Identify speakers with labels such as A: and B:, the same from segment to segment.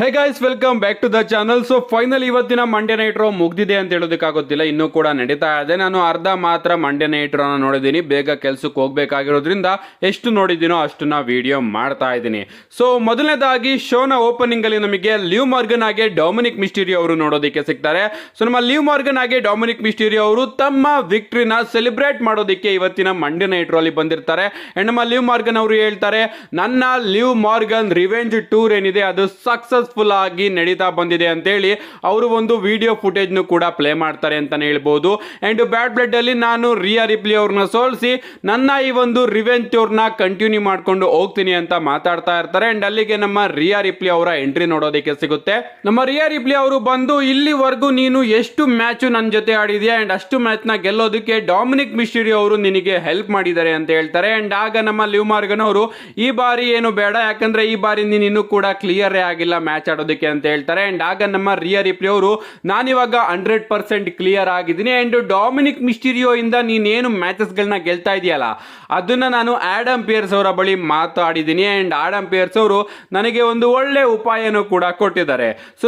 A: Hey guys, welcome back to the channel. So final ಇವತ್ತಿನ Mandya night rho ಮುಗ್ದಿದೆ ಅಂತ ಹೇಳೋದಕ್ಕಾಗೋದಿಲ್ಲ, ಇನ್ನೂ ಕೂಡ ನಡೀತಾ ಇದೆ. ನಾನು ಅರ್ಧ ಮಾತ್ರ ಮಂಡ್ಯ ನೈಟ್ ರೋನ ನೋಡಿದ್ದೀನಿ, ಬೇಗ ಕೆಲ್ಸಕ್ಕೆ ಹೋಗ್ಬೇಕಾಗಿರೋದ್ರಿಂದ ಎಷ್ಟು ನೋಡಿದ್ದೀನೋ ಅಷ್ಟನ್ನ ವಿಡಿಯೋ ಮಾಡ್ತಾ ಇದ್ದೀನಿ. ಸೊ ಮೊದಲನೇದಾಗಿ ಶೋನ ಓಪನಿಂಗ್ ಅಲ್ಲಿ ನಮಗೆ ಲಿವ್ ಮಾರ್ಗನ್ ಹಾಗೆ ಡೊಮಿನಿಕ್ ಮಿಸ್ಟೀರಿಯೋ ಅವರು ನೋಡೋದಕ್ಕೆ ಸಿಗ್ತಾರೆ. ಸೊ ನಮ್ಮ ಲಿವ್ ಮಾರ್ಗನ್ ಹಾಗೆ ಡೊಮಿನಿಕ್ ಮಿಸ್ಟೀರಿಯೋ ಅವರು ತಮ್ಮ ವಿಕ್ಟ್ರಿನ ಸೆಲೆಬ್ರೇಟ್ ಮಾಡೋದಕ್ಕೆ ಇವತ್ತಿನ ಮಂಡ್ಯ ನೈಟ್ ರೋ ಅಲ್ಲಿ ಬಂದಿರ್ತಾರೆ. ಅಂಡ್ ನಮ್ಮ ಲಿವ್ ಮಾರ್ಗನ್ ಅವರು ಹೇಳ್ತಾರೆ, ನನ್ನ ಲಿವ್ ಮಾರ್ಗನ್ ರಿವೆಂಜ್ ಟೂರ್ ಏನಿದೆ ಅದು ಸಕ್ಸಸ್ಫುಲ್ ಆಗಿ ನಡೀತಾ ಬಂದಿದೆ ಅಂತ ಹೇಳಿ ಅವರು ಒಂದು ವಿಡಿಯೋ ಫುಟೇಜ್ ಕೂಡ ಪ್ಲೇ ಮಾಡ್ತಾರೆ ಅಂತಾನೆ ಹೇಳ್ಬೋದು. ಅಂಡ್ ಬ್ಯಾಡ್ ಬ್ಲಡ್ ಅಲ್ಲಿ ನಾನು ರಿಯಾ ರಿಪ್ಲಿ ಅವ್ರನ್ನ ಸೋಲಿಸಿ ನನ್ನ ಈ ಒಂದು ರಿವೆಂಜ್ ಟೂರ್ ನ ಕಂಟಿನ್ಯೂ ಮಾಡ್ಕೊಂಡು ಹೋಗ್ತೀನಿ ಅಂತ ಮಾತಾಡ್ತಾ ಇರ್ತಾರೆ. ಅಂಡ್ ಅಲ್ಲಿಗೆ ನಮ್ಮ ರಿಯಾ ರಿಪ್ಲಿ ಅವರ ಎಂಟ್ರಿ ನೋಡೋದಕ್ಕೆ ಸಿಗುತ್ತೆ. ನಮ್ಮ ರಿಯಾ ರಿಪ್ಲಿ ಅವರು ಬಂದು, ಇಲ್ಲಿವರೆಗೂ ನೀನು ಎಷ್ಟು ಮ್ಯಾಚ್ ನನ್ನ ಜೊತೆ ಆಡಿದ್ಯಾ ಅಂಡ್ ಅಷ್ಟು ಮ್ಯಾಚ್ ನ ಗೆಲ್ಲೋದಕ್ಕೆ ಡೊಮಿನಿಕ್ ಮಿಸ್ಟೀರಿಯೋ ಅವರು ನಿನಗೆ ಹೆಲ್ಪ್ ಮಾಡಿದ್ದಾರೆ ಅಂತ ಹೇಳ್ತಾರೆ. ಅಂಡ್ ಆಗ ನಮ್ಮ ಲಿವ್ ಮಾರ್ಗನ್ ಅವರು, ಈ ಬಾರಿ ಏನು ಬೇಡ, ಯಾಕಂದ್ರೆ ಈ ಬಾರಿ ನೀನು ಇನ್ನೂ ಕೂಡ ಕ್ಲಿಯರ್ ಆಗಿಲ್ಲ ಮ್ಯಾಚ್ ಆಡೋದಕ್ಕೆ ಅಂತ ಹೇಳ್ತಾರೆ. ಅಂಡ್ ಆಗ ನಮ್ಮ ರಿಯಾ ರಿಪ್ಲಿ ಅವರು, ನಾನಿವಾಗ 100% ಕ್ಲಿಯರ್ ಆಗಿದ್ದೀನಿ ಅಂಡ್ ಡೊಮಿನಿಕ್ ಮಿಸ್ಟೀರಿಯೋ ಇಂದ ನೀನೇನು ಮ್ಯಾಚಸ್ ಗಳನ್ನ ಗೆಲ್ತಾ ಇದೆಯಲ್ಲ ಅದನ್ನ ನಾನು ಆಡಮ್ ಪಿಯರ್ಸ್ ಅವರ ಬಳಿ ಮಾತಾಡಿದ್ದೀನಿ. ಅಂಡ್ ಆಡಮ್ ಪಿಯರ್ಸ್ ಅವರು ನನಗೆ ಒಂದು ಒಳ್ಳೆ ಉಪಾಯನೂ ಕೂಡ ಕೊಟ್ಟಿದ್ದಾರೆ. ಸೊ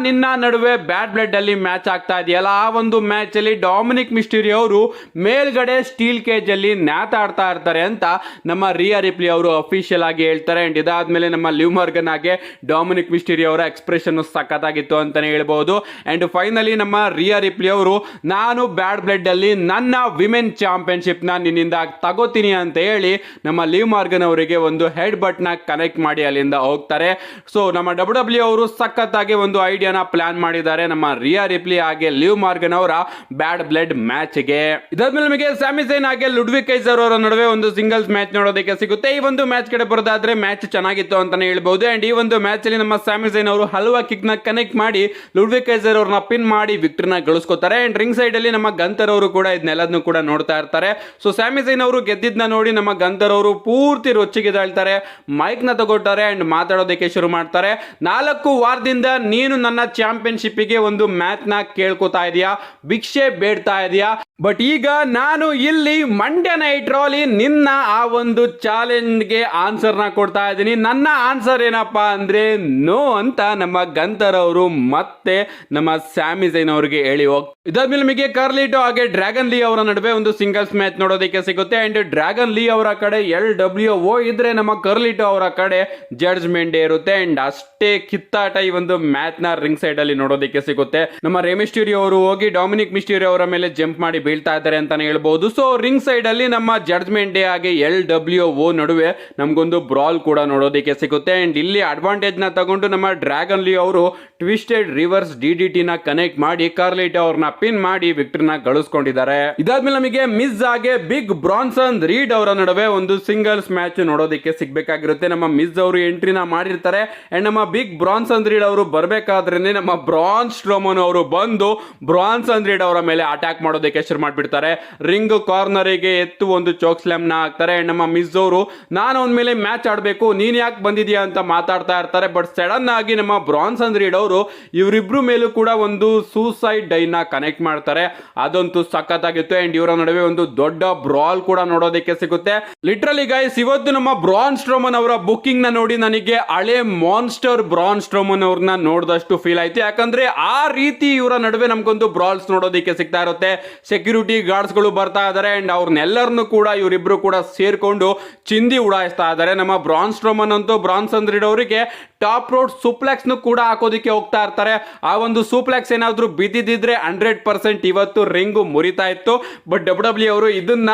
A: ನಿನ್ನ ನಡುವೆ ಬ್ಯಾಡ್ ಬ್ಲಡ್ ಅಲ್ಲಿ ಮ್ಯಾಚ್ ಆಗ್ತಾ ಇದೆಯಲ್ಲ, ಆ ಒಂದು ಮ್ಯಾಚ್ ಅಲ್ಲಿ ಡೊಮಿನಿಕ್ ಮಿಸ್ಟೀರಿಯೋ ಅವರು ಮೇಲ್ಗಡೆ ಸ್ಟೀಲ್ ಕೇಜ್ ಅಲ್ಲಿ ನ್ಯಾತಾಡ್ತಾ ಇರ್ತಾರೆ ಅಂತ ನಮ್ಮ ರಿಯಾ ರಿಪ್ಲಿ ಅವರು ಅಫಿಷಿಯಲ್ ಆಗಿ ಹೇಳ್ತಾರೆ. ಅಂಡ್ ಇದಾದ್ಮೇಲೆ ನಮ್ಮ ಲಿವ್ ಮಾರ್ಗನ್ ಆಗಿ ಡೊಮಿನಿಕ್ ಮಿಸ್ಟೀರಿಯೋ ಅವರ ಎಕ್ಸ್ಪ್ರೆಷನ್ ಸಖತ್ತಾಗಿತ್ತು ಅಂತಾನೆ ಹೇಳ್ಬಹುದು. ಅಂಡ್ ಫೈನಲಿ ನಮ್ಮ ರಿಯಾ ರಿಪ್ಲಿ ಅವರು, ನಾನು ಬ್ಯಾಡ್ ಬ್ಲಡ್ ಅಲ್ಲಿ ನನ್ನ ವಿಮೆನ್ ಚಾಂಪಿಯನ್ಶಿಪ್ ನ ನಿನ್ನಿಂದ ತಗೋತೀನಿ ಅಂತ ಹೇಳಿ ನಮ್ಮ ಲಿವ್ ಮಾರ್ಗನ್ ಅವರಿಗೆ ಒಂದು ಹೆಡ್ ಬಟ್ ನ ಕನೆಕ್ಟ್ ಮಾಡಿ ಅಲ್ಲಿಂದ ಹೋಗ್ತಾರೆ. ಸೊ ನಮ್ಮ ಡಬ್ಲ್ಯೂ ಅವರು ಸಖತ್ತಾಗಿ ಒಂದು ಐಡಿಯಾನ ಪ್ಲಾನ್ ಮಾಡಿದ್ದಾರೆ ನಮ್ಮ ರಿಯಾ ರಿಪ್ಲಿ ಹಾಗೆ ಲಿವ್ ಮಾರ್ಗನ್ ಅವರ ಬ್ಯಾಡ್ ಬ್ಲಡ್ ಮ್ಯಾಚ್ ಗೆ. ಇದಾದ್ಮೇಲೆ ನಮಗೆ ಸ್ಯಾಮಿ ಝೈನ್ ಹಾಗೆ ಲುಡ್ವಿಗ್ ಕೈಸರ್ ಅವರ ನಡುವೆ ಒಂದು ಸಿಂಗಲ್ಸ್ ಮ್ಯಾಚ್ ನೋಡೋದಕ್ಕೆ ಸಿಗುತ್ತೆ. ಈ ಒಂದು ಮ್ಯಾಚ್ ಕಡೆ ಬರೋದಾದ್ರೆ ಮ್ಯಾಚ್ ಚೆನ್ನಾಗಿತ್ತು ಅಂತಾನೆ ಹೇಳ್ಬಹುದು. ಅಂಡ್ ಈ ಒಂದು ಮ್ಯಾಚ್ ಅಲ್ಲಿ ನಮ್ಮ ಸ್ಯಾಮಿ ಝೈನ್ ಅವರು ಹಲ್ವಾ ಕಿಕ್ ನ ಕನೆಕ್ಟ್ ಮಾಡಿ ಲುಡ್ವಿಗ್ ಕೈಸರ್ ಅವ್ರನ್ನ ಪಿನ್ ಮಾಡಿ ವಿಕ್ಟರಿನ ಗಳಿಸ್ಕೊತಾರೆ. ಅಂಡ್ ರಿಂಗ್ ಸೈಡ್ ಅಲ್ಲಿ ನಮ್ಮ ಗಂತರ್ ಅವರು ಕೂಡ ಇದನ್ನೆಲ್ಲದನ್ನು ಕೂಡ ನೋಡ್ತಾ ಇರ್ತಾರೆ. ಸೊ ಸ್ಯಾಮಿ ಝೈನ್ ಅವರು ಗೆದ್ದಿದ್ನ ನೋಡಿ ನಮ್ಮ ಗಂತರ್ ಅವರು ಪೂರ್ತಿ ರೊಚ್ಚಿಗೆ ತಾಳ್ತಾರೆ, ಮೈಕ್ ನ ತಗೊಳ್ತಾರೆ ಅಂಡ್ ಮಾತಾಡೋದಕ್ಕೆ ಶುರು ಮಾಡ್ತಾರೆ. 4 ವಾರದಿಂದ ನೀನು ನನ್ನ ಚಾಂಪಿಯನ್ಶಿಪ್ ಗೆ ಒಂದು ಮ್ಯಾಚ್ ನ ಕೇಳ್ಕೊತಾ ಇದೀಯಾ, ಭಿಕ್ಷೆ ಬೇಡ್ತಾ ಇದೀಯಾ, ಬಟ್ ಈಗ ನಾನು ಇಲ್ಲಿ ಮಂಡ್ಯ ನೈಟ್ ರೋಲಿ ನಿನ್ನ ಆ ಒಂದು ಚಾಲೆಂಜ್ ಗೆ ಆನ್ಸರ್ ನ ಕೊಡ್ತಾ ಇದ್ದೀನಿ. ನನ್ನ ಆನ್ಸರ್ ಏನಪ್ಪಾ ಅಂದ್ರೆ ನೋ ಅಂತ ನಮ್ಮ ಗಂತರ್ ಅವರು ಮತ್ತೆ ನಮ್ಮ ಸ್ಯಾಮಿ ಝೈನ್ ಅವರಿಗೆ ಹೇಳಿ ಹೋಗ್ತಾರೆ. ಇದಾದ್ಮೇಲೆ ನಮಗೆ ಕಾರ್ಲಿಟೋ ಹಾಗೆ ಡ್ರ್ಯಾಗನ್ ಲೀ ಅವರ ನಡುವೆ ಒಂದು ಸಿಂಗಲ್ಸ್ ಮ್ಯಾಚ್ ನೋಡೋದಕ್ಕೆ ಸಿಗುತ್ತೆ. ಅಂಡ್ ಡ್ರ್ಯಾಗನ್ ಲೀ ಅವರ ಕಡೆ LWO ಇದ್ರೆ ನಮ್ಮ ಕಾರ್ಲಿಟೋ ಅವರ ಕಡೆ ಜಡ್ಜ್ಮೆಂಟ್ ಡೇ ಇರುತ್ತೆ. ಅಂಡ್ ಅಷ್ಟೇ ಕಿತ್ತಾಟ ಈ ಒಂದು ಮ್ಯಾಚ್ ನ ರಿಂಗ್ ಸೈಡ್ ಅಲ್ಲಿ ನೋಡೋದಕ್ಕೆ ಸಿಗುತ್ತೆ. ನಮ್ಮ ರೇ ಮಿಸ್ಟೀರಿಯೋ ಅವರು ಹೋಗಿ ಡೊಮಿನಿಕ್ ಮಿಸ್ಟೀರಿಯೋ ಅವರ ಮೇಲೆ ಜಂಪ್ ಮಾಡಿ ಬೀಳ್ತಾ ಇದ್ದಾರೆ ಅಂತಾನೆ ಹೇಳ್ಬಹುದು. ಸೊ ರಿಂಗ್ ಸೈಡ್ ಅಲ್ಲಿ ನಮ್ಮ ಜಡ್ಜ್ಮೆಂಟ್ ಡೇ ಹಾಗೆ LWO ನಡುವೆ ನಮಗೊಂದು ಬ್ರಾಲ್ ಕೂಡ ನೋಡೋದಕ್ಕೆ ಸಿಗುತ್ತೆ. ಅಂಡ್ ಇಲ್ಲಿ ಅಡ್ವಾಂಟೇಜ್ ನ ತಗೊಂಡು ನಮ್ಮ ಡ್ರ್ಯಾಗನ್ ಲೀ ಅವರು ಟ್ವಿಸ್ಟೆಡ್ ರಿವರ್ಸ್ DDT ನ ಕನೆಕ್ಟ್ ಮಾಡಿ ಕಾರ್ಲಿಟೋ ಅವ್ರನ್ನ ಪಿನ್ ಮಾಡಿ ವಿಕ್ಟರಿನ ಗಳಿಸ್ಕೊಂಡಿದ್ದಾರೆ. ಇದಾದ್ಮೇಲೆ ನಮಗೆ ಮಿಸ್ ಹಾಗೆ ಬಿಗ್ ಬ್ರಾನ್ಸನ್ ರೀಡ್ ಅವರ ನಡುವೆ ಒಂದು ಸಿಂಗಲ್ಸ್ ಮ್ಯಾಚ್ ನೋಡೋದಕ್ಕೆ ಸಿಗ್ಬೇಕಾಗಿರುತ್ತೆ. ನಮ್ಮ ಮಿಸ್ ಅವರು ಎಂಟ್ರಿನ ಮಾಡಿರ್ತಾರೆ. ಅಂಡ್ ನಮ್ಮ ಬಿಗ್ ಬ್ರಾನ್ಸನ್ ರೀಡ್ ಅವರು ಬರ್ಬೇಕಾದ್ರೆ ನಮ್ಮ ಬ್ರಾನ್ ಸ್ಟ್ರೋಮನ್ ಅವರು ಬಂದು ಬ್ರಾನ್ಸನ್ ರೀಡ್ ಅವರ ಮೇಲೆ ಅಟ್ಯಾಕ್ ಮಾಡೋದಕ್ಕೆ ಶುರು ಮಾಡ್ಬಿಡ್ತಾರೆ. ರಿಂಗ್ ಕಾರ್ನರ್ ಗೆ ಎತ್ತು ಒಂದು ಚೋಕ್ ಸ್ಲಾಮ್ ನ ಹಾಕ್ತಾರೆ. ಅಂಡ್ ನಮ್ಮ ಮಿಸ್ ಅವರು, ನಾನು ಅವನ ಮೇಲೆ ಮ್ಯಾಚ್ ಆಡಬೇಕು, ನೀನ್ ಯಾಕೆ ಬಂದಿದ್ಯಾ ಅಂತ ಮಾತಾಡ್ತಾ ಇರ್ತಾರೆ. ಬಟ್ ಸಡನ್ ಆಗಿ ನಮ್ಮ ಬ್ರಾನ್ಸನ್ ರೀಡ್ ಅವರು ಇವರಿಬ್ರು ಮೇಲೂ ಕೂಡ ಒಂದು ಸೂಸೈಡ್ ಡೈ ನ ಕನೆಕ್ಟ್ ಮಾಡ್ತಾರೆ. ಅದಂತೂ ಸಖತ್ತಾಗಿತ್ತು. ಅಂಡ್ ಇವರ ನಡುವೆ ಒಂದು ದೊಡ್ಡ ಬ್ರಾಲ್ ಕೂಡ ನೋಡೋದಕ್ಕೆ ಸಿಗುತ್ತೆ. ಲಿಟ್ರಲಿ ಗೈಸ್, ಇವತ್ತು ನಮ್ಮ ಬ್ರಾನ್ ಸ್ಟ್ರೋಮನ್ ಅವರ ಬುಕ್ಕಿಂಗ್ ನ ನೋಡಿ ನನಗೆ ಹಳೆ ಮಾನ್ಸ್ಟರ್ ಬ್ರಾನ್ ಸ್ಟ್ರೋಮನ್ ಅವ್ರನ್ನ ನೋಡಿದಷ್ಟು ಫೀಲ್ ಆಯ್ತು. ಯಾಕಂದ್ರೆ ಆ ರೀತಿ ಇವರ ನಡುವೆ ನಮ್ಗೊಂದು ಬ್ರಾಲ್ಸ್ ನೋಡೋದಕ್ಕೆ ಸಿಗ್ತಾ ಇರುತ್ತೆ. ಸೆಕ್ಯೂರಿಟಿ ಗಾರ್ಡ್ಸ್ ಗಳು ಬರ್ತಾ ಇದಾರೆ ಅಂಡ್ ಅವ್ರನ್ನೆಲ್ಲರನ್ನು ಕೂಡ ಇವರಿಬ್ರು ಕೂಡ ಸೇರ್ಕೊಂಡು ಚಿಂದಿ ಉಡಾಯಿಸ್ತಾ ಇದ್ದಾರೆ. ನಮ್ಮ ಬ್ರಾನ್ ಸ್ಟ್ರೋಮನ್ ಅಂತೂ ಬ್ರಾನ್ಸನ್ ರೀಡ್ ಅವರಿಗೆ ಟಾಪ್ ರೋಡ್ ಸೂಪ್ಲೆಕ್ಸ್ ಕೂಡ ಹಾಕೋದಕ್ಕೆ ಹೋಗ್ತಾ ಇರ್ತಾರೆ. ಆ ಒಂದು ಸೂಪ್ಲೆಕ್ಸ್ ಏನಾದ್ರೂ ಬಿದ್ದಿದ್ರೆ 100% ಇವತ್ತು ರಿಂಗು ಮುರಿತಾ ಇತ್ತು. ಬಟ್ ಡಬ್ಲ್ಯೂ ಅವರು ಇದನ್ನ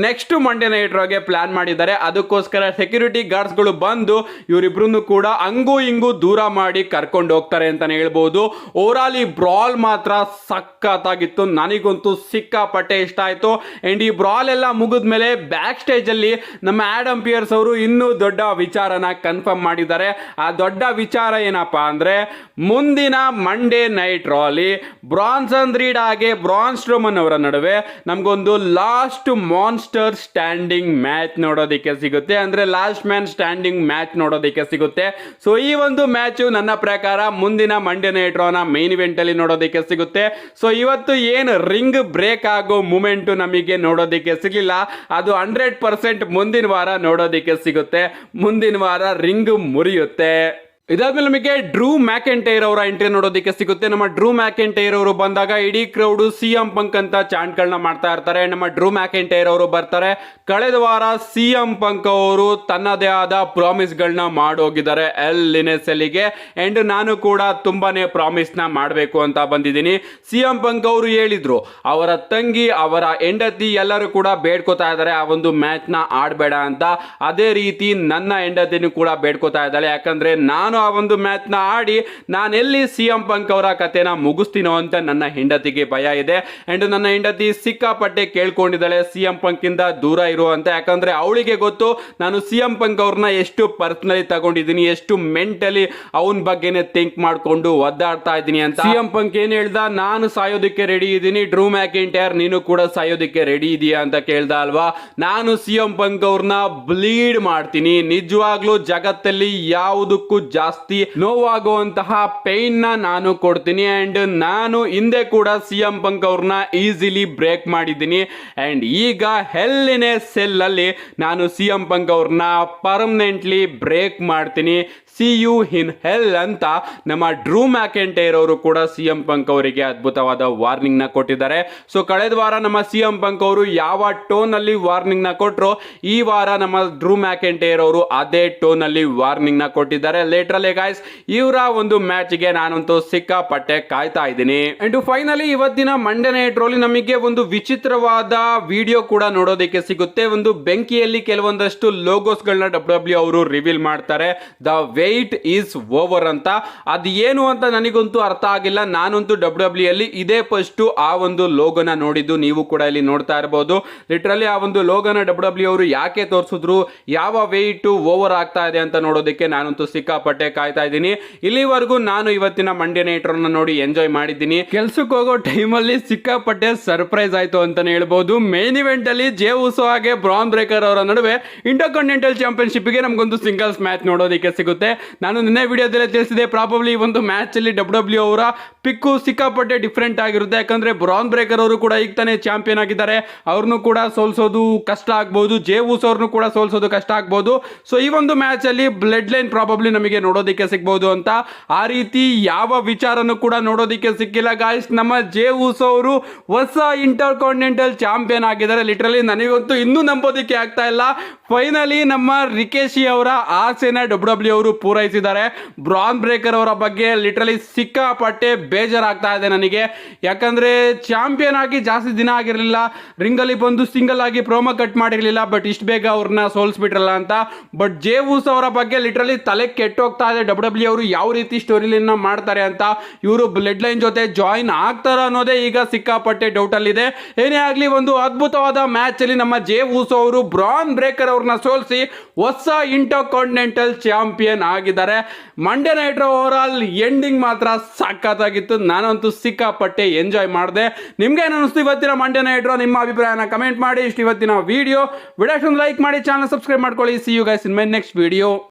A: ನೆಕ್ಸ್ಟ್ ಮಂಡೇ ನೈಟ್ ರೋಗೆ ಪ್ಲಾನ್ ಮಾಡಿದ್ದಾರೆ. ಅದಕ್ಕೋಸ್ಕರ ಸೆಕ್ಯೂರಿಟಿ ಗಾರ್ಡ್ಸ್ ಗಳು ಬಂದು ಇವರಿಬ್ರು ಕೂಡ ಹಂಗೂ ಹಿಂಗೂ ದೂರ ಮಾಡಿ ಕರ್ಕೊಂಡು ಹೋಗ್ತಾರೆ ಅಂತಾನೆ ಹೇಳ್ಬಹುದು. ಓವರ್ ಆಲ್ ಈ ಬ್ರಾಲ್ ಮಾತ್ರ ಸಖತ್ತಾಗಿತ್ತು, ನನಗಂತೂ ಸಿಕ್ಕಾಪಟ್ಟೆ ಇಷ್ಟ ಆಯ್ತು. ಅಂಡ್ ಈ ಬ್ರಾಲ್ ಎಲ್ಲ ಮುಗಿದ್ಮೇಲೆ ಬ್ಯಾಕ್ ಸ್ಟೇಜ್ ಅಲ್ಲಿ ನಮ್ಮ ಆಡಮ್ ಪಿಯರ್ಸ್ ಅವರು ಇನ್ನೂ ದೊಡ್ಡ ವಿಚಾರನ ಕನ್ಫರ್ಮ್ ಮಾಡಿದ್ದಾರೆ. ಆ ದೊಡ್ಡ ವಿಚಾರ ಏನಪ್ಪಾ ಅಂದ್ರೆ, ಮುಂದಿನ ಮಂಡೇ ನೈಟ್ ರೋಲಿ ಬ್ರಾನ್ಸನ್ ರೀಡ್ ಹಾಗೆ ಬ್ರಾನ್ ಸ್ಟ್ರೋಮನ್ ಅವರ ನಡುವೆ ನಮಗೊಂದು ಲಾಸ್ಟ್ ಮಾನ್ಸ್ಟರ್ ಸ್ಟ್ಯಾಂಡಿಂಗ್ ಮ್ಯಾಚ್ ನೋಡೋದಕ್ಕೆ ಸಿಗುತ್ತೆ. ಅಂದ್ರೆ ಲಾಸ್ಟ್ ಮ್ಯಾನ್ ಸ್ಟ್ಯಾಂಡಿಂಗ್ ಮ್ಯಾಚ್ ನೋಡೋದಕ್ಕೆ ಸಿಗುತ್ತೆ. ಸೊ ಈ ಒಂದು ಮ್ಯಾಚ್ ನನ್ನ ಪ್ರಕಾರ ಮುಂದಿನ ಮಂಡೇ ನೈಟ್ ರೋನ ಮೇನ್ ಇವೆಂಟ್ ಅಲ್ಲಿ ನೋಡೋದಕ್ಕೆ ಸಿಗುತ್ತೆ. ಸೊ ಇವತ್ತು ಏನು ರಿಂಗ್ ಬ್ರೇಕ್ ಆಗೋ ಮೂಮೆಂಟ್ ನಮಗೆ ನೋಡೋದಕ್ಕೆ ಸಿಗಲಿಲ್ಲ, ಅದು 100% ಮುಂದಿನ ವಾರ ನೋಡೋದಕ್ಕೆ ಸಿಗುತ್ತೆ. ಮುಂದಿನ ವಾರ ರಿಂಗ್ ಮುರಿಯುತ್ತೆ. ಇದಾದ್ಮೇಲೆ ನಮಗೆ ಡ್ರೂ ಮ್ಯಾಕೆಂಟೈರ್ ಅವರ ಎಂಟ್ರಿ ನೋಡೋದಕ್ಕೆ ಸಿಗುತ್ತೆ. ನಮ್ಮ ಡ್ರೂ ಮ್ಯಾಕೆಂಟೈರ್ ಅವರು ಬಂದಾಗ ಇಡೀ ಕ್ರೌಡ್ ಸಿಎಂ ಪಂಕ್ ಅಂತ ಚಾಂಟ್ ಗಳನ್ನ ಮಾಡ್ತಾ ಇರ್ತಾರೆ. ನಮ್ಮ ಡ್ರೂ ಮ್ಯಾಕೆಂಟೈರ್ ಅವರು ಬರ್ತಾರೆ. ಕಳೆದ ವಾರ ಸಿಎಂ ಪಂಕ್ ಅವರು ತನ್ನದೇ ಆದ ಪ್ರಾಮಿಸ್ ಗಳನ್ನ ಮಾಡೋಗಿದ್ದಾರೆ ಎಲ್ಲಿಗೆ. ಅಂಡ್ ನಾನು ಕೂಡ ತುಂಬಾನೇ ಪ್ರಾಮಿಸ್ ನ ಮಾಡಬೇಕು ಅಂತ ಬಂದಿದ್ದೀನಿ. ಸಿಎಂ ಪಂಕ್ ಅವರು ಹೇಳಿದ್ರು ಅವರ ತಂಗಿ, ಅವರ ಹೆಂಡತಿ ಎಲ್ಲರೂ ಕೂಡ ಬೇಡ್ಕೋತಾ ಇದ್ದಾರೆ ಆ ಒಂದು ಮ್ಯಾಚ್ ನ ಆಡಬೇಡ ಅಂತ. ಅದೇ ರೀತಿ ನನ್ನ ಹೆಂಡತಿನೂ ಕೂಡ ಬೇಡ್ಕೋತಾ ಇದ್ದಾಳೆ. ಯಾಕಂದ್ರೆ ನಾನು ಆ ಒಂದು ಮ್ಯಾಚ್ ನ ಆಡಿ ನಾನು ಎಲ್ಲಿ ಸಿಎಂ ಪಂಕ್ ಅವರ ಕತೆನ ಮುಗಿಸ್ತೀನೋ ಅಂತ ನನ್ನ ಹೆಂಡತಿಗೆ ಭಯ ಇದೆ. ಅಂಡ್ ನನ್ನ ಹೆಂಡತಿ ಸಿಕ್ಕಾಪಟ್ಟೆ ಕೇಳ್ಕೊಂಡಿದ್ದಾಳೆ ಸಿಎಂ ಪಂಕ್ ಇಂದ ದೂರ ಇರುವಂತ. ಯಾಕಂದ್ರೆ ಅವಳಿಗೆ ಗೊತ್ತು ನಾನು ಸಿಎಂ ಪಂಕ್ ಅವ್ರನ್ನ ಎಷ್ಟು ಪರ್ಸನಲಿ ತಗೊಂಡಿದ್ದೀನಿ, ಎಷ್ಟು ಮೆಂಟಲಿ ಅವನ ಬಗ್ಗೆನೆ ಥಿಂಕ್ ಮಾಡ್ಕೊಂಡು ಒದ್ದಾಡ್ತಾ ಇದ್ದೀನಿ ಅಂತ. ಸಿಎಂ ಪಂಕ್ ಏನ್ ಹೇಳ್ದ, ನಾನು ಸಾಯೋದಕ್ಕೆ ರೆಡಿ ಇದ್ದೀನಿ, ಡ್ರೂ ಮ್ಯಾಕೆಂಟೈರ್ ನೀನು ಕೂಡ ಸಾಯೋದಕ್ಕೆ ರೆಡಿ ಇದೆಯಾ ಅಂತ ಕೇಳ್ದ ಅಲ್ವಾ. ನಾನು ಸಿಎಂ ಪಂಕ್ ಅವ್ರನ್ನ ಬ್ಲೀಡ್ ಮಾಡ್ತೀನಿ. ನಿಜವಾಗ್ಲೂ ಜಗತ್ತಲ್ಲಿ ಯಾವುದಕ್ಕೂ ಜಾಸ್ತಿ ನೋವಾಗುವಂತಹ ಪೇನ್ ನ ನಾನು ಕೊಡ್ತೀನಿ. ಅಂಡ್ ನಾನು ಹಿಂದೆ ಕೂಡ ಸಿಎಂ ಪಂಕ್ ಅವ್ರನ್ನ ಈಸಿಲಿ ಬ್ರೇಕ್ ಮಾಡಿದ್ದೀನಿ. ಅಂಡ್ ಈಗ ಹೆಲ್ಲಿನ ಸೆಲ್ ಅಲ್ಲಿ ನಾನು ಸಿಎಂ ಪಂಕ್ ಅವ್ರನ್ನ ಪರ್ಮನೆಂಟ್ಲಿ ಬ್ರೇಕ್ ಮಾಡ್ತೀನಿ. ಸಿ ಯು ಇನ್ ಹೆಲ್ ಅಂತ ನಮ್ಮ ಡ್ರೂ ಮ್ಯಾಕೆಂಟೈರ್ ಅವರು ಕೂಡ ಸಿಎಂ ಪಂಕ್ ಅವರಿಗೆ ಅದ್ಭುತವಾದ ವಾರ್ನಿಂಗ್ ನ ಕೊಟ್ಟಿದ್ದಾರೆ. ಸೊ ಕಳೆದ ವಾರ ನಮ್ಮ ಸಿಎಂ ಪಂಕ್ ಅವರು ಯಾವ ಟೋನ್ ಅಲ್ಲಿ ವಾರ್ನಿಂಗ್ ನ ಕೊಟ್ಟರು, ಈ ವಾರ ನಮ್ಮ ಡ್ರೂ ಮ್ಯಾಕೆಂಟೈರ್ ಅವರು ಅದೇ ಟೋನ್ ಅಲ್ಲಿ ವಾರ್ನಿಂಗ್ ನ ಕೊಟ್ಟಿದ್ದಾರೆ. ಲೇಟ್ರಲಿ ಗೈಸ್, ಇವರ ಒಂದು ಮ್ಯಾಚ್ ಗೆ ನಾನಂತೂ ಸಿಕ್ಕಾಪಟ್ಟೆ ಕಾಯ್ತಾ ಇದ್ದೀನಿ. ಅಂಡ್ ಫೈನಲಿ ಇವತ್ತಿನ ಮಂಡೇ ನೈಟ್ ರೋಲಿ ನಮಗೆ ಒಂದು ವಿಚಿತ್ರವಾದ ವಿಡಿಯೋ ಕೂಡ ನೋಡೋದಕ್ಕೆ ಸಿಗುತ್ತೆ. ಒಂದು ಬೆಂಕಿಯಲ್ಲಿ ಕೆಲವೊಂದಷ್ಟು ಲೋಗೋಸ್ ಗಳನ್ನ ಡಬ್ಲ್ಯೂ ಅವರು ರಿವೀಲ್ ಮಾಡ್ತಾರೆ. ದ ವೇಟ್ ಈಸ್ ಓವರ್ ಅಂತ. ಅದು ಏನು ಅಂತ ನನಗಂತೂ ಅರ್ಥ ಆಗಿಲ್ಲ. ನಾನಂತೂ ಡಬ್ಲ್ಯೂ ಅಲ್ಲಿ ಇದೇ ಫಸ್ಟ್ ಆ ಒಂದು ಲೋಗೋನ ನೋಡಿದ್ದು, ನೀವು ಕೂಡ ಇಲ್ಲಿ ನೋಡ್ತಾ ಇರಬಹುದು. ಲಿಟ್ರಲಿ ಆ ಒಂದು ಲೋಗೋನ ಡಬ್ಲ್ಯೂ ಅವರು ಯಾಕೆ ತೋರಿಸಿದ್ರು, ಯಾವ ವೇಟ್ ಓವರ್ ಆಗ್ತಾ ಇದೆ ಅಂತ ನೋಡೋದಕ್ಕೆ ನಾನಂತೂ ಸಿಕ್ಕಾಪಟ್ಟೆ ಕಾಯ್ತಾ ಇದ್ದೀನಿ. ಇಲ್ಲಿವರೆಗೂ ನಾನು ಇವತ್ತಿನ ಮಂಡೇ ನೈಟ್ ರೋಲ್ ನೋಡಿ ಎಂಜಾಯ್ ಮಾಡಿದ್ದೀನಿ. ಕೆಲ್ಸಕ್ಕೆ ಹೋಗೋ ಟೈಮಲ್ಲಿ ಸಿಕ್ಕಾಪಟ್ಟೆ ಸರ್ಪ್ರೈಸ್ ಆಯ್ತು ಅಂತಾನೆ ಹೇಳ್ಬಹುದು. ಮೇನ್ ಇವೆಂಟ್ ಅಲ್ಲಿ ಜೇ ಉಸೋ ಹಾಗೆ ಬ್ರಾನ್ ಬ್ರೇಕರ್ ಅವರ ನಡುವೆ ಇಂಟರ್ಕಾಂಟಿನೆಂಟಲ್ ಚಾಂಪಿಯನ್ಶಿಪ್ ಗೆ ನಮಗೊಂದು ಸಿಂಗಲ್ಸ್ ಮ್ಯಾಚ್ ನೋಡೋದಕ್ಕೆ ಸಿಗುತ್ತೆ. ನಾನು ನಿನ್ನೆ ವಿಡಿಯೋದಲ್ಲೇ ತಿಳಿಸಿದೆ, ಪ್ರಾಬಬ್ಲಿ ಈ ಒಂದು ಮ್ಯಾಚ್ ಅಲ್ಲಿ ಡಬ್ಲ್ಯೂ ಅವರ ಪಿಕ್ಕು ಸಿಕ್ಕಾಪಟ್ಟೆ ಡಿಫ್ರೆಂಟ್ ಆಗಿರುತ್ತೆ. ಯಾಕಂದ್ರೆ ಬ್ರಾನ್ ಬ್ರೇಕರ್ ಅವರು ಕೂಡ ಈಗ ತಾನೇ ಚಾಂಪಿಯನ್ ಆಗಿದ್ದಾರೆ, ಅವ್ರನ್ನು ಕೂಡ ಸೋಲ್ಸೋದು ಕಷ್ಟ ಆಗ್ಬಹುದು, ಜೇ ಉಸೋ ಅವ್ರನ್ನು ಕೂಡ ಸೋಲ್ಸೋದು ಕಷ್ಟ ಆಗ್ಬಹುದು. ಸೊ ಈ ಒಂದು ಮ್ಯಾಚ್ ಅಲ್ಲಿ ಬ್ಲಡ್ ಲೈನ್ ಪ್ರಾಬಬ್ಲಿ ನಮಗೆ ನೋಡೋದಕ್ಕೆ ಸಿಗ್ಬಹುದು ಅಂತ. ಆ ರೀತಿ ಯಾವ ವಿಚಾರನೂ ಕೂಡ ನೋಡೋದಕ್ಕೆ ಸಿಕ್ಕಿಲ್ಲ ಗಾಯ್ಸ್. ನಮ್ಮ ಜೇ ಉಸೋ ಅವರು ಹೊಸ ಇಂಟರ್ ಕಾಂಟಿನೆಂಟಲ್ ಚಾಂಪಿಯನ್ ಆಗಿದ್ದಾರೆ. ಲಿಟ್ರಲಿ ನನಗಂತೂ ಇನ್ನೂ ನಂಬೋದಕ್ಕೆ ಆಗ್ತಾ ಇಲ್ಲ. ಫೈನಲಿ ನಮ್ಮ ರಿಕೇಶಿ ಅವರ ಆಸೆನ ಡಬ್ಲ್ಯೂ ಅವರು ಪೂರೈಸಿದ್ದಾರೆ. ಬ್ರಾನ್ ಬ್ರೇಕರ್ ಅವರ ಬಗ್ಗೆ ಲಿಟ್ರಲಿ ಸಿಕ್ಕಾಪಟ್ಟೆ ಬೇಜಾರಾಗ್ತಾ ಇದೆ ನನಗೆ. ಯಾಕಂದ್ರೆ ಚಾಂಪಿಯನ್ ಆಗಿ ಜಾಸ್ತಿ ದಿನ ಆಗಿರಲಿಲ್ಲ, ರಿಂಗಲ್ಲಿ ಬಂದು ಸಿಂಗಲ್ ಆಗಿ ಪ್ರೋಮೋ ಕಟ್ ಮಾಡಿರಲಿಲ್ಲ, ಬಟ್ ಇಷ್ಟು ಬೇಗ ಅವ್ರನ್ನ ಸೋಲ್ಸ್ಬಿಟ್ರಲ್ಲ ಅಂತ. ಬಟ್ ಜೇ ಉಸೋ ಅವರ ಬಗ್ಗೆ ಲಿಟ್ರಲಿ ತಲೆ ಕೆಟ್ಟೋಗ್ತಾ ಇದೆ. ಡಬ್ಲ್ಯೂ ಅವರು ಯಾವ ರೀತಿ ಸ್ಟೋರಿ ಲೈನ್ ಮಾಡ್ತಾರೆ ಅಂತ, ಇವರು ಬ್ಲಡ್ ಲೈನ್ ಜೊತೆ ಜಾಯಿನ್ ಆಗ್ತಾರ ಅನ್ನೋದೇ ಈಗ ಸಿಕ್ಕಾಪಟ್ಟೆ ಡೌಟ್ ಅಲ್ಲಿ ಇದೆ. ಏನೇ ಆಗಲಿ, ಒಂದು ಅದ್ಭುತವಾದ ಮ್ಯಾಚ್ ಅಲ್ಲಿ ನಮ್ಮ ಜೇ ಉಸೋ ಅವರು ಬ್ರಾನ್ ಬ್ರೇಕರ್ ಅವ್ರನ್ನ ಸೋಲಿಸಿ ಹೊಸ ಇಂಟರ್ ಕಾಂಟಿನೆಂಟಲ್ ಚಾಂಪಿಯನ್ ಆಗಿದ್ದಾರೆ. Monday night over all ending ಮಾತ್ರ ಸಖತ್ತಾಗಿತ್ತು. ನಾನಂತೂ ಸಿಕ್ಕಾಪಟ್ಟೆ ಎಂಜಾಯ್ ಮಾಡಿದೆ. ನಿಮ್ಗೆ ಏನು ಅನಿಸ್ತು ಇವತ್ತಿನ ಮಂಡೇ ನೈಟ್ ರೋ? ನಿಮ್ಮ ಅಭಿಪ್ರಾಯನ ಕಮೆಂಟ್ ಮಾಡಿ. ಇಷ್ಟು ಇವತ್ತಿನ ವಿಡಿಯೋ ಲೈಕ್ ಮಾಡಿ, ಚಾನಲ್ ಸಬ್ಸ್ಕ್ರೈಬ್ ಮಾಡ್ಕೊಳ್ಳಿ. See you guys in my next video.